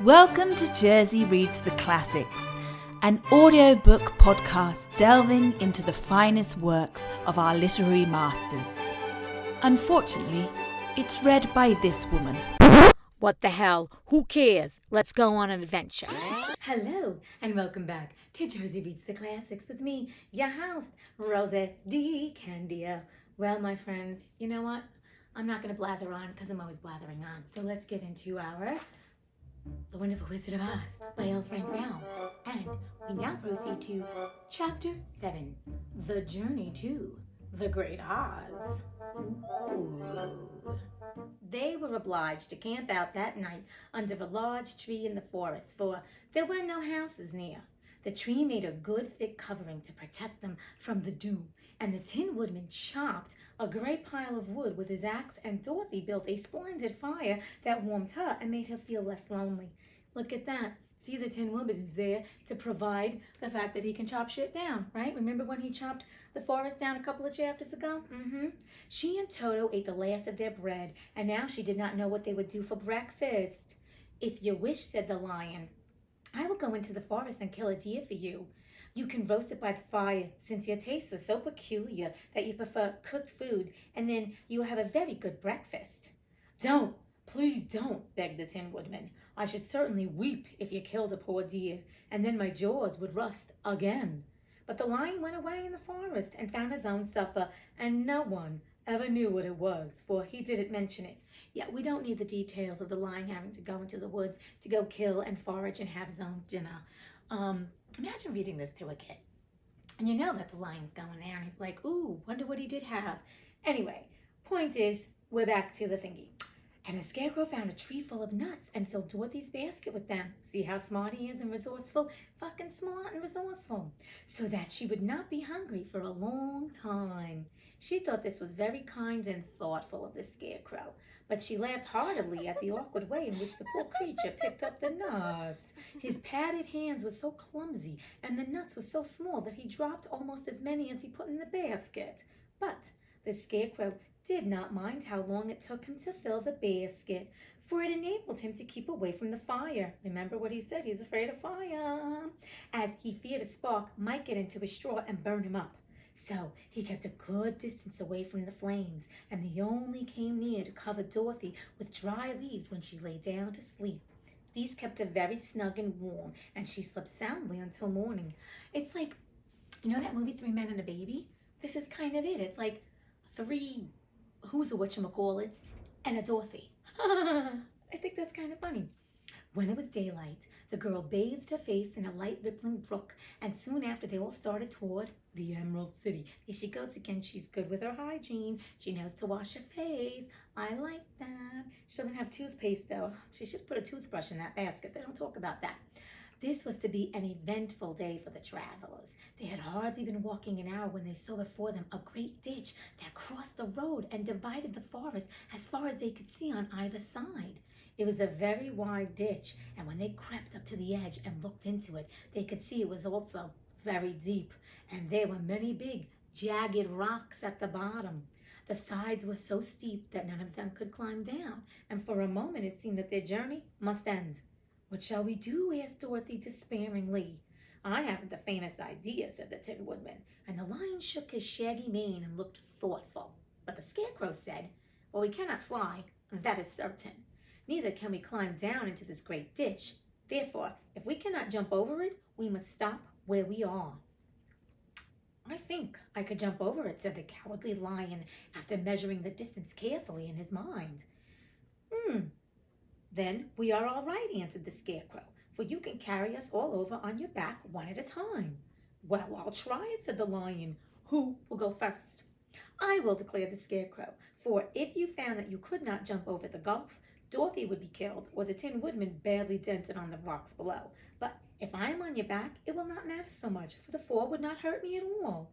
Welcome to Jersey Reads the Classics, an audiobook podcast delving into the finest works of our literary masters. Unfortunately, it's read by this woman. What the hell? Who cares? Let's go on an adventure. Hello, and welcome back to Jersey Reads the Classics with me, your host, Rosa D. Candia. Well, my friends, you know what? I'm not going to blather on because I'm always blathering on. So let's get into our The Wonderful Wizard of Oz by L.Frank now. And we now proceed to Chapter 7, The Journey to the Great Oz. Ooh. They were obliged to camp out that night under a large tree in the forest, for there were no houses near. The tree made a good thick covering to protect them from the dew, and the Tin Woodman chopped a great pile of wood with his axe, and Dorothy built a splendid fire that warmed her and made her feel less lonely. Look at that. See, the Tin Woodman is there to provide the fact that he can chop shit down, right? Remember when he chopped the forest down a couple of chapters ago? She and Toto ate the last of their bread, and now she did not know what they would do for breakfast. "If you wish," said the Lion, "I will go into the forest and kill a deer for you. You can roast it by the fire, since your taste is so peculiar that you prefer cooked food, and then you will have a very good breakfast." "Don't, please don't," begged the Tin Woodman. "I should certainly weep if you killed a poor deer, and then my jaws would rust again." But the Lion went away in the forest and found his own supper, and no one ever knew what it was, for he didn't mention it. Yeah, we don't need the details of the Lion having to go into the woods to go kill and forage and have his own dinner. Imagine reading this to a kid. And you know that the Lion's going there, and he's like, ooh, wonder what he did have. Anyway, point is, we're back to the thingy. And the Scarecrow found a tree full of nuts and filled Dorothy's basket with them. See how smart he is and resourceful? Fucking smart and resourceful. So that she would not be hungry for a long time. She thought this was very kind and thoughtful of the Scarecrow, but she laughed heartily at the awkward way in which the poor creature picked up the nuts. His padded hands were so clumsy, and the nuts were so small that he dropped almost as many as he put in the basket. But the Scarecrow did not mind how long it took him to fill the basket, for it enabled him to keep away from the fire. Remember what he said, he's afraid of fire, as he feared a spark might get into his straw and burn him up. So he kept a good distance away from the flames, and he only came near to cover Dorothy with dry leaves when she lay down to sleep. These kept her very snug and warm, and she slept soundly until morning. It's like, you know that movie 3 Men and a Baby? This is kind of it. It's like 3 who's a whatchamacallits and a Dorothy. I think that's kind of funny. When it was daylight, the girl bathed her face in a light rippling brook, and soon after they all started toward the Emerald City. Here she goes again. She's good with her hygiene. She knows to wash her face. I like that. She doesn't have toothpaste, though. She should put a toothbrush in that basket. They don't talk about that. This was to be an eventful day for the travelers. They had hardly been walking an hour when they saw before them a great ditch that crossed the road and divided the forest as far as they could see on either side. It was a very wide ditch, and when they crept up to the edge and looked into it, they could see it was also very deep, and there were many big, jagged rocks at the bottom. The sides were so steep that none of them could climb down, and for a moment it seemed that their journey must end. "What shall we do?" asked Dorothy despairingly. "I haven't the faintest idea," said the Tin Woodman, and the Lion shook his shaggy mane and looked thoughtful. But the Scarecrow said, "Well, we cannot fly, that is certain. Neither can we climb down into this great ditch. Therefore, if we cannot jump over it, we must stop where we are." "I think I could jump over it," said the Cowardly Lion, after measuring the distance carefully in his mind. "Then we are all right," answered the Scarecrow, "for you can carry us all over on your back one at a time." "Well, I'll try it," said the Lion. "Who will go first?" "I will," declared the Scarecrow, "for if you found that you could not jump over the gulf, Dorothy would be killed, or the Tin Woodman badly dented on the rocks below. But if I am on your back, it will not matter so much, for the fall would not hurt me at all."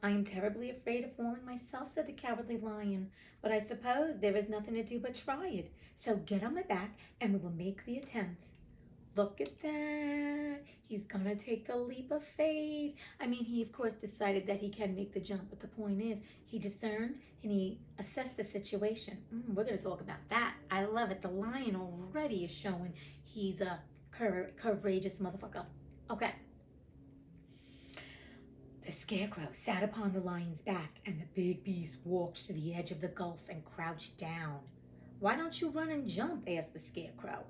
"I am terribly afraid of falling myself," said the Cowardly Lion, "but I suppose there is nothing to do but try it. So get on my back, and we will make the attempt." Look at that. He's gonna take the leap of faith. I mean, he of course decided that he can make the jump, but the point is, he discerned and he assessed the situation. We're gonna talk about that. I love it. The lion already is showing he's a courageous motherfucker. Okay. The scarecrow sat upon the lion's back, and the big beast walked to the edge of the gulf and crouched down. "Why don't you run and jump?" asked the scarecrow.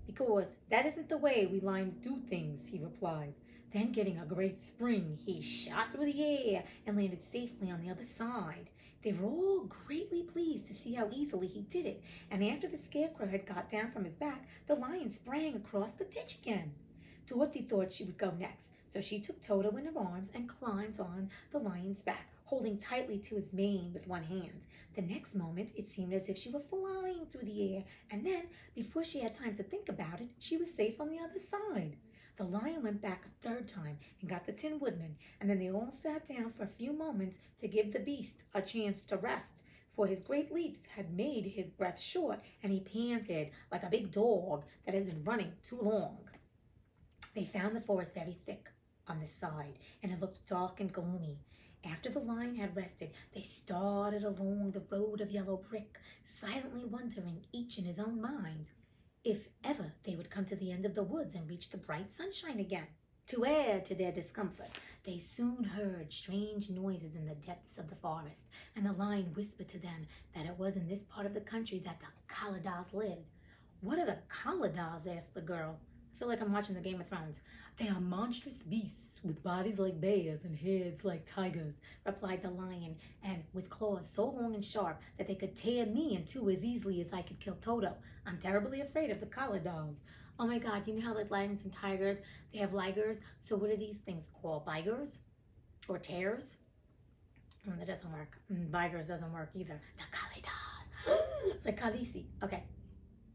"Because that isn't the way we lions do things," he replied. Then, giving a great spring, he shot through the air and landed safely on the other side. They were all greatly pleased to see how easily he did it, and after the scarecrow had got down from his back, the lion sprang across the ditch again. Dorothy thought she would go next, so she took Toto in her arms and climbed on the lion's back, holding tightly to his mane with one hand. The next moment, it seemed as if she were flying through the air, and then, before she had time to think about it, she was safe on the other side. The lion went back a third time and got the Tin Woodman, and then they all sat down for a few moments to give the beast a chance to rest, for his great leaps had made his breath short, and he panted like a big dog that has been running too long. They found the forest very thick on this side, and it looked dark and gloomy. After the lion had rested, they started along the road of yellow brick, silently wondering, each in his own mind, if ever they would come to the end of the woods and reach the bright sunshine again. To add to their discomfort, they soon heard strange noises in the depths of the forest, and the lion whispered to them that it was in this part of the country that the Kalydahs lived. "What are the Kalydahs?" asked the girl. I feel like I'm watching the Game of Thrones. "They are monstrous beasts with bodies like bears and heads like tigers," replied the lion, "and with claws so long and sharp that they could tear me in two as easily as I could kill Toto. I'm terribly afraid of the Kalydahs." Oh my God, you know how like lions and tigers, they have ligers? So what are these things called? Bigers? Or tears? That doesn't work. Bigers doesn't work either. The Kalydahs. It's like Khaleesi. Okay.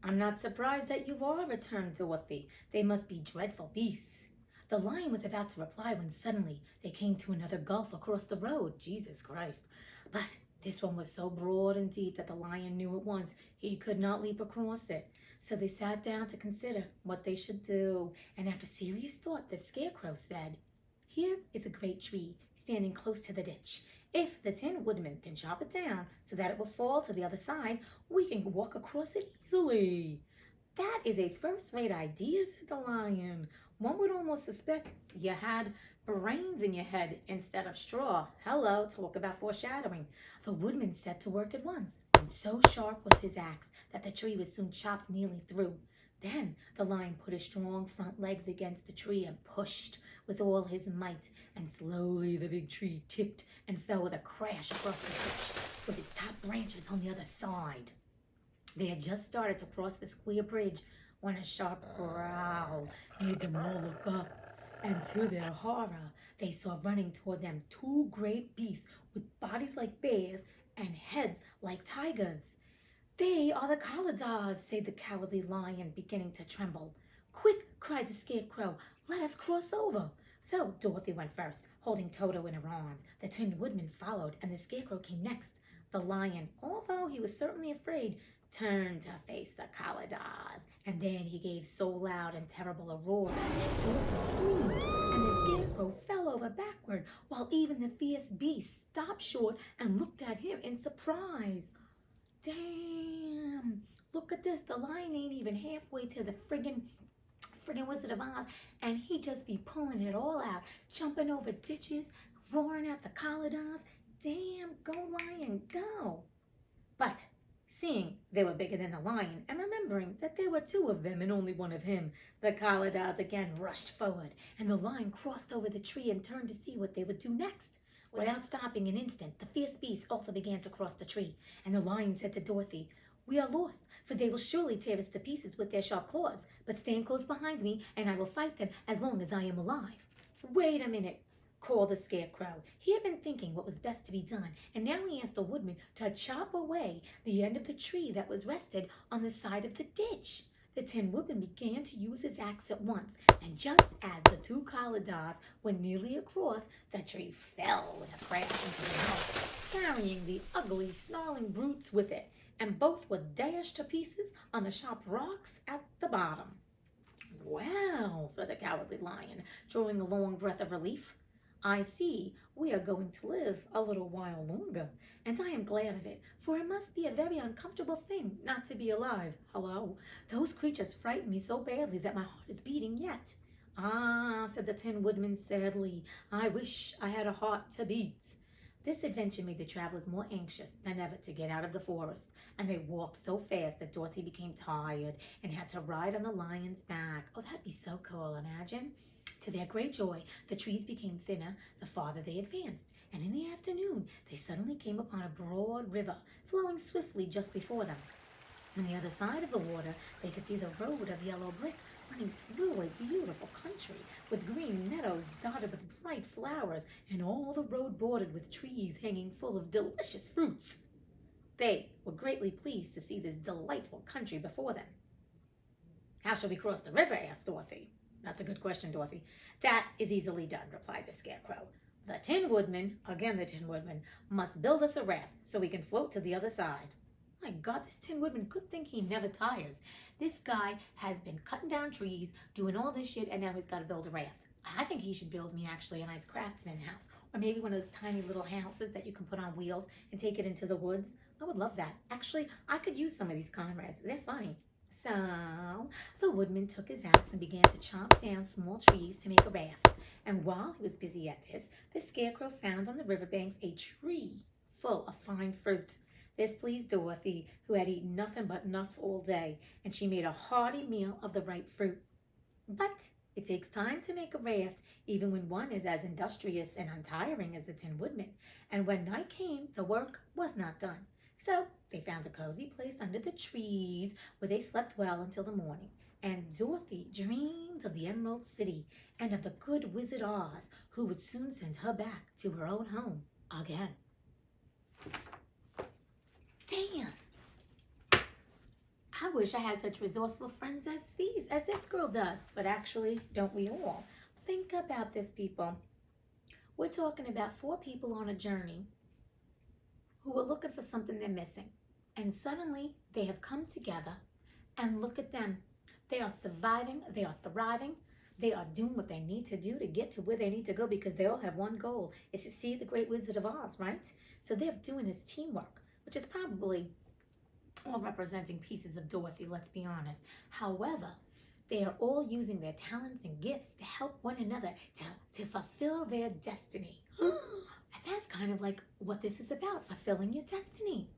"I'm not surprised that you are," returned Dorothy. "They must be dreadful beasts." The lion was about to reply when suddenly they came to another gulf across the road. Jesus Christ. But this one was so broad and deep that the lion knew at once he could not leap across it. So they sat down to consider what they should do, and after serious thought, the scarecrow said, "Here is a great tree standing close to the ditch. If the Tin Woodman can chop it down so that it will fall to the other side, we can walk across it easily." "That is a first-rate idea," said the lion. "One would almost suspect you had brains in your head instead of straw. Hello, talk about foreshadowing." The woodman set to work at once, and so sharp was his axe that the tree was soon chopped nearly through. Then the lion put his strong front legs against the tree and pushed with all his might, and slowly the big tree tipped and fell with a crash across the ditch, with its top branches on the other side. They had just started to cross the square bridge when a sharp growl made them all look up, and to their horror, they saw running toward them two great beasts with bodies like bears and heads like tigers. "They are the Kalydahs," said the cowardly lion, beginning to tremble. "Quick!" cried the scarecrow. "Let us cross over." So Dorothy went first, holding Toto in her arms. The Tin Woodman followed, and the scarecrow came next. The lion, although he was certainly afraid, turned to face the Kalydahs, and then he gave so loud and terrible a roar that Dorothy screamed, and the scarecrow fell over backward, while even the fierce beast stopped short and looked at him in surprise. Damn! Look at this. The lion ain't even halfway to the friggin' Wizard of Oz, and he just be pulling it all out, jumping over ditches, roaring at the Kalydahs. Damn, go lion, go! But seeing they were bigger than the lion, and remembering that there were two of them and only one of him, the Kalydahs again rushed forward, and the lion crossed over the tree and turned to see what they would do next. Without stopping an instant, the fierce beast also began to cross the tree, and the lion said to Dorothy, "We are lost, for they will surely tear us to pieces with their sharp claws, but stand close behind me, and I will fight them as long as I am alive." "Wait a minute," called the scarecrow. He had been thinking what was best to be done, and now he asked the woodman to chop away the end of the tree that was rested on the side of the ditch. The Tin Woodman began to use his axe at once, and just as the two Kalydahs were nearly across, the tree fell with a crash into the gulf, carrying the ugly, snarling brutes with it, and both were dashed to pieces on the sharp rocks at the bottom. "Well," animal, said the Cowardly Lion, drawing a long breath of relief. I see we are going to live a little while longer, and I am glad of it, for it must be a very uncomfortable thing not to be alive. Hello, those creatures frighten me so badly that my heart is beating yet. Ah, said the Tin Woodman sadly, I wish I had a heart to beat. This adventure made the travelers more anxious than ever to get out of the forest, and they walked so fast that Dorothy became tired and had to ride on the lion's back. Oh, that'd be so cool, imagine. To their great joy, the trees became thinner the farther they advanced, and in the afternoon they suddenly came upon a broad river flowing swiftly just before them. On the other side of the water, they could see the road of yellow brick running through a beautiful country with green meadows dotted with bright flowers and all the road bordered with trees hanging full of delicious fruits. They were greatly pleased to see this delightful country before them. How shall we cross the river? Asked Dorothy. That's a good question, Dorothy. That is easily done, replied the Scarecrow. The Tin Woodman, again the Tin Woodman, must build us a raft so we can float to the other side. My God, this Tin Woodman, good thing he never tires. This guy has been cutting down trees, doing all this shit, and now he's got to build a raft. I think he should build me actually a nice craftsman house, or maybe one of those tiny little houses that you can put on wheels and take it into the woods. I would love that. Actually, I could use some of these comrades. They're funny. So the woodman took his axe and began to chop down small trees to make a raft. And while he was busy at this, the Scarecrow found on the riverbanks a tree full of fine fruit. This pleased Dorothy, who had eaten nothing but nuts all day, and she made a hearty meal of the ripe fruit. But it takes time to make a raft, even when one is as industrious and untiring as the Tin Woodman. And when night came, the work was not done. So they found a cozy place under the trees where they slept well until the morning. And Dorothy dreamed of the Emerald City and of the good Wizard Oz, who would soon send her back to her own home again. Damn! I wish I had such resourceful friends as this girl does. But actually, don't we all? Think about this, people. We're talking about 4 people on a journey who were looking for something they're missing. And suddenly, they have come together, and look at them. They are surviving, they are thriving, they are doing what they need to do to get to where they need to go, because they all have one goal, is to see the great Wizard of Oz, right? So they're doing this teamwork, which is probably all representing pieces of Dorothy, let's be honest. However, they are all using their talents and gifts to help one another to fulfill their destiny. And that's kind of like what this is about, fulfilling your destiny.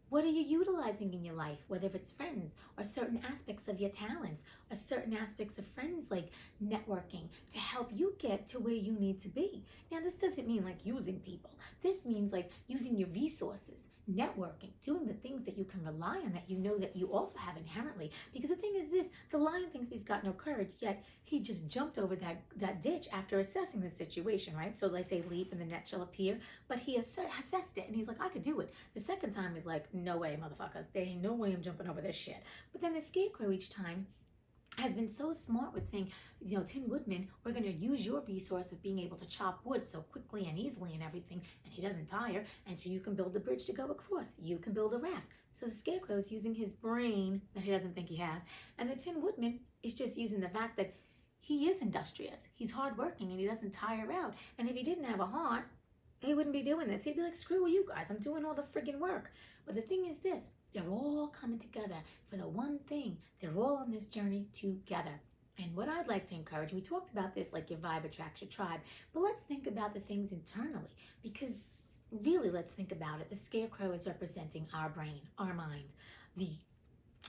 What are you utilizing in your life, whether it's friends or certain aspects of your talents or certain aspects of friends, like networking, to help you get to where you need to be? Now, this doesn't mean like using people. This means like using your resources, networking, doing the things that you can rely on, that you know that you also have inherently. Because the thing is this, the lion thinks he's got no courage, yet he just jumped over that ditch after assessing the situation, right? So they say leap and the net shall appear, but he assessed it and he's like, I could do it. The second time he's like, no way, motherfuckers. There ain't no way I'm jumping over this shit. But then the Scarecrow each time has been so smart with saying, you know, Tin Woodman, we're going to use your resource of being able to chop wood so quickly and easily and everything, and he doesn't tire, and so you can build a bridge to go across. You can build a raft. So the Scarecrow is using his brain that he doesn't think he has, and the Tin Woodman is just using the fact that he is industrious. He's hardworking, and he doesn't tire out. And if he didn't have a heart, he wouldn't be doing this. He'd be like, screw you guys, I'm doing all the friggin' work. But the thing is this, they're all coming together for the one thing. They're all on this journey together. And what I'd like to encourage, we talked about this, like your vibe attracts your tribe, but let's think about the things internally, because really, let's think about it. The Scarecrow is representing our brain, our mind. The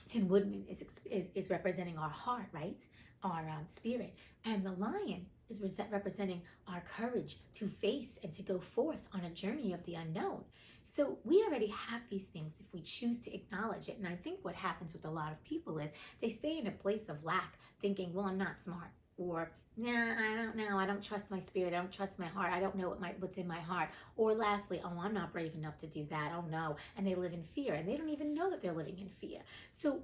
Tin Woodman is representing our heart, right? Our spirit. And the lion is representing our courage to face and to go forth on a journey of the unknown. So we already have these things if we choose to acknowledge it. And I think what happens with a lot of people is they stay in a place of lack, thinking, well, I'm not smart, or nah, I don't know, I don't trust my spirit, I don't trust my heart, I don't know what's in my heart. Or lastly, oh, I'm not brave enough to do that, oh no. And they live in fear, and they don't even know that they're living in fear. So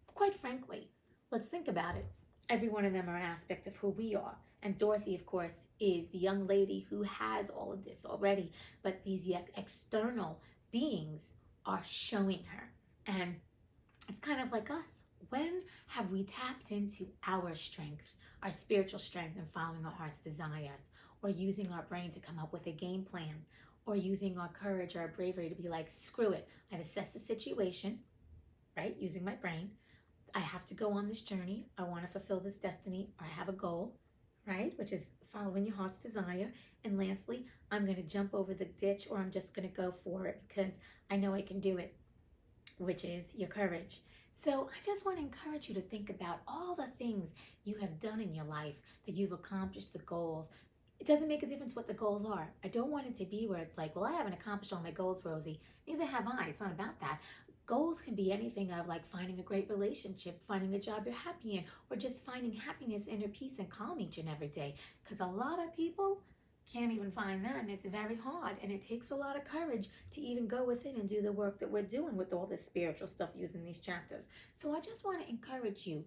quite frankly, let's think about it. Every one of them are an aspect of who we are. And Dorothy, of course, is the young lady who has all of this already. But these external beings are showing her. And it's kind of like us. When have we tapped into our strength, our spiritual strength, and following our heart's desires, or using our brain to come up with a game plan, or using our courage or our bravery to be like, screw it, I've assessed the situation, right? Using my brain. I have to go on this journey. I want to fulfill this destiny, or I have a goal, right? Which is following your heart's desire. And lastly, I'm going to jump over the ditch, or I'm just going to go for it because I know I can do it, which is your courage. So I just want to encourage you to think about all the things you have done in your life, that you've accomplished, the goals. It doesn't make a difference what the goals are. I don't want it to be where it's like, well, I haven't accomplished all my goals, Rosie. Neither have I. It's not about that. Goals can be anything of like finding a great relationship, finding a job you're happy in, or just finding happiness, inner peace, and calm each and every day. Because a lot of people can't even find that, and it's very hard, and it takes a lot of courage to even go within and do the work that we're doing with all this spiritual stuff using these chapters. So I just want to encourage you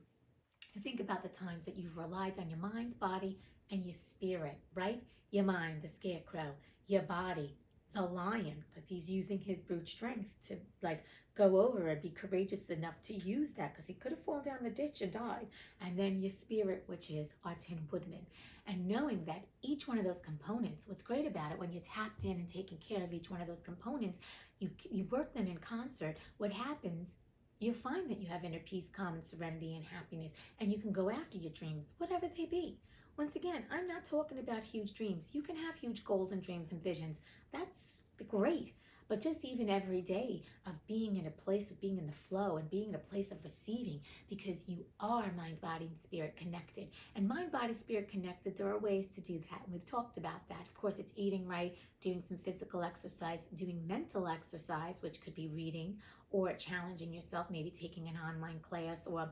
to think about the times that you've relied on your mind, body, and your spirit, right? Your mind, the scarecrow, your body, the lion, because he's using his brute strength to like go over and be courageous enough to use that, because he could have fallen down the ditch and died. And then your spirit, which is our Tin Woodman. And knowing that each one of those components, what's great about it, when you're tapped in and taking care of each one of those components, you work them in concert. What happens, you'll find that you have inner peace, calm, and serenity and happiness, and you can go after your dreams, whatever they be. Once again, I'm not talking about huge dreams. You can have huge goals and dreams and visions. That's great. But just even every day of being in a place of being in the flow and being in a place of receiving, because you are mind, body, and spirit connected. And mind, body, spirit connected, there are ways to do that. And we've talked about that. Of course, it's eating right, doing some physical exercise, doing mental exercise, which could be reading or challenging yourself, maybe taking an online class or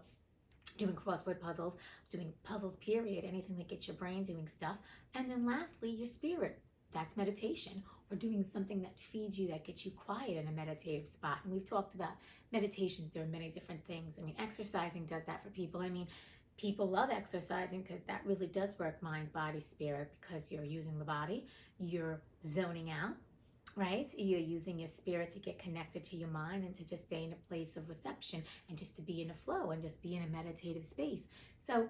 doing crossword puzzles, doing puzzles, period, anything that gets your brain doing stuff. And then lastly, your spirit. That's meditation, or doing something that feeds you, that gets you quiet in a meditative spot. And we've talked about meditations. There are many different things. I mean, exercising does that for people. I mean, people love exercising because that really does work mind, body, spirit, because you're using the body, you're zoning out, right? You're using your spirit to get connected to your mind and to just stay in a place of reception and just to be in a flow and just be in a meditative space. So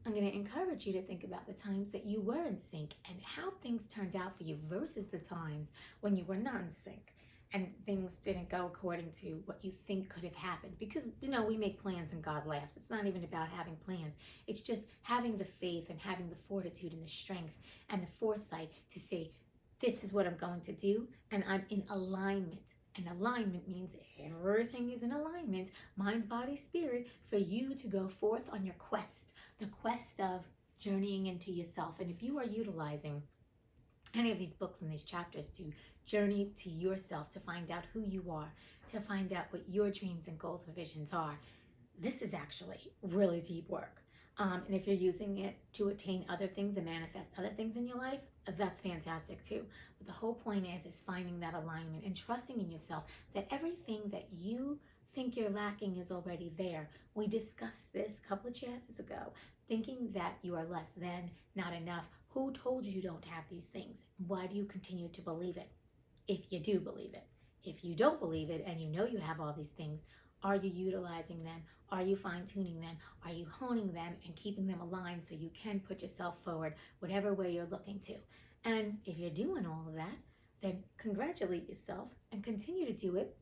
I'm going to encourage you to think about the times that you were in sync and how things turned out for you versus the times when you were not in sync and things didn't go according to what you think could have happened. Because, we make plans and God laughs. It's not even about having plans. It's just having the faith and having the fortitude and the strength and the foresight to say, this is what I'm going to do, and I'm in alignment. And alignment means everything is in alignment, mind, body, spirit, for you to go forth on your quest. The quest of journeying into yourself. And if you are utilizing any of these books and these chapters to journey to yourself, to find out who you are, to find out what your dreams and goals and visions are, this is actually really deep work. And if you're using it to attain other things and manifest other things in your life, that's fantastic too. But the whole point is finding that alignment and trusting in yourself that everything that you think you're lacking is already there. We discussed this a couple of chapters ago. Thinking that you are less than, not enough. Who told you don't have these things? Why do you continue to believe it? If you do believe it. If you don't believe it and you know you have all these things, are you utilizing them? Are you fine-tuning them? Are you honing them and keeping them aligned so you can put yourself forward whatever way you're looking to? And if you're doing all of that, then congratulate yourself and continue to do it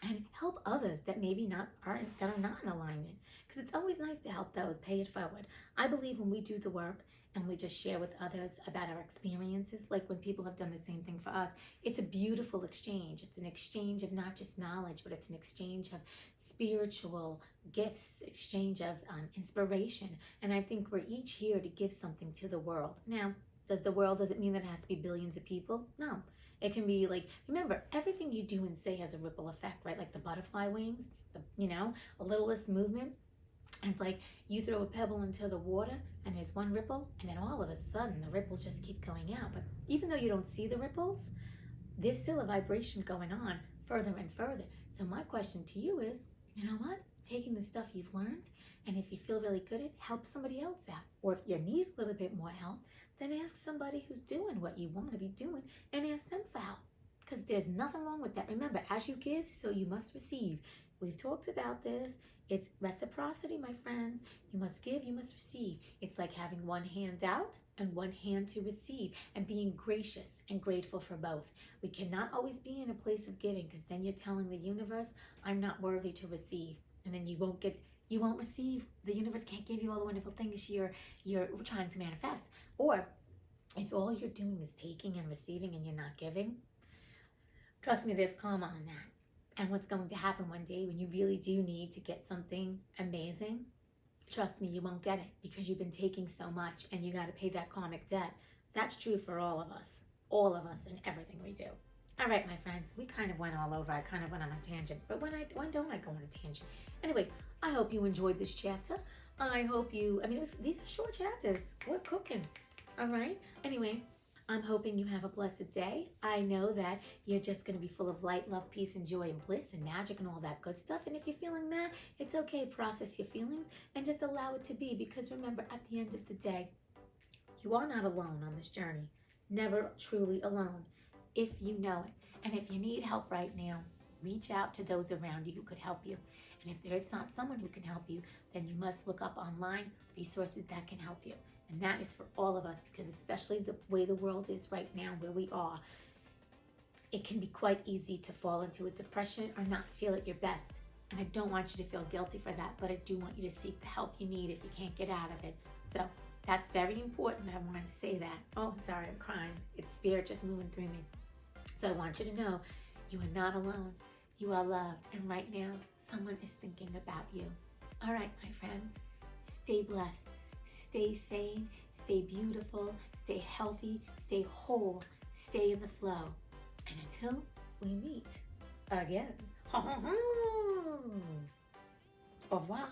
and help others that maybe are not in alignment. Because it's always nice to help those, pay it forward. I believe when we do the work and we just share with others about our experiences, like when people have done the same thing for us, it's a beautiful exchange. It's an exchange of not just knowledge, but it's an exchange of spiritual gifts, exchange of inspiration. And I think we're each here to give something to the world. Now, does it mean that it has to be billions of people? No. It can be like, remember, everything you do and say has a ripple effect, right? Like the butterfly wings, a littlest movement. And it's like you throw a pebble into the water and there's one ripple, and then all of a sudden the ripples just keep going out. But even though you don't see the ripples, there's still a vibration going on further and further. So my question to you is, you know what? Taking the stuff you've learned, and if you feel really good at it, help somebody else out. Or if you need a little bit more help, then ask somebody who's doing what you want to be doing and ask them for help. Because there's nothing wrong with that. Remember, as you give, so you must receive. We've talked about this. It's reciprocity, my friends. You must give, you must receive. It's like having one hand out and one hand to receive, and being gracious and grateful for both. We cannot always be in a place of giving, because then you're telling the universe, I'm not worthy to receive. And then you won't receive. The universe can't give you all the wonderful things you're trying to manifest. Or if all you're doing is taking and receiving and you're not giving, trust me, there's karma on that. And what's going to happen one day when you really do need to get something amazing, trust me, you won't get it, because you've been taking so much and you got to pay that karmic debt. That's true for all of us and everything we do. All right, my friends, we kind of went all over. I kind of went on a tangent, but when don't I go on a tangent? Anyway, I hope you enjoyed this chapter. I hope these are short chapters. We're cooking. All right. Anyway, I'm hoping you have a blessed day. I know that you're just going to be full of light, love, peace, and joy, and bliss, and magic, and all that good stuff. And if you're feeling mad, it's okay. Process your feelings and just allow it to be. Because remember, at the end of the day, you are not alone on this journey. Never truly alone, if you know it. And if you need help right now, reach out to those around you who could help you. And if there is not someone who can help you, then you must look up online resources that can help you. And that is for all of us, because especially the way the world is right now, where we are, it can be quite easy to fall into a depression or not feel at your best. And I don't want you to feel guilty for that, but I do want you to seek the help you need if you can't get out of it. So that's very important. I wanted to say that. Oh, sorry, I'm crying. It's spirit just moving through me. So I want you to know you are not alone. You are loved. And right now, someone is thinking about you. All right, my friends, stay blessed. Stay sane, stay beautiful, stay healthy, stay whole, stay in the flow. And until we meet again, au revoir.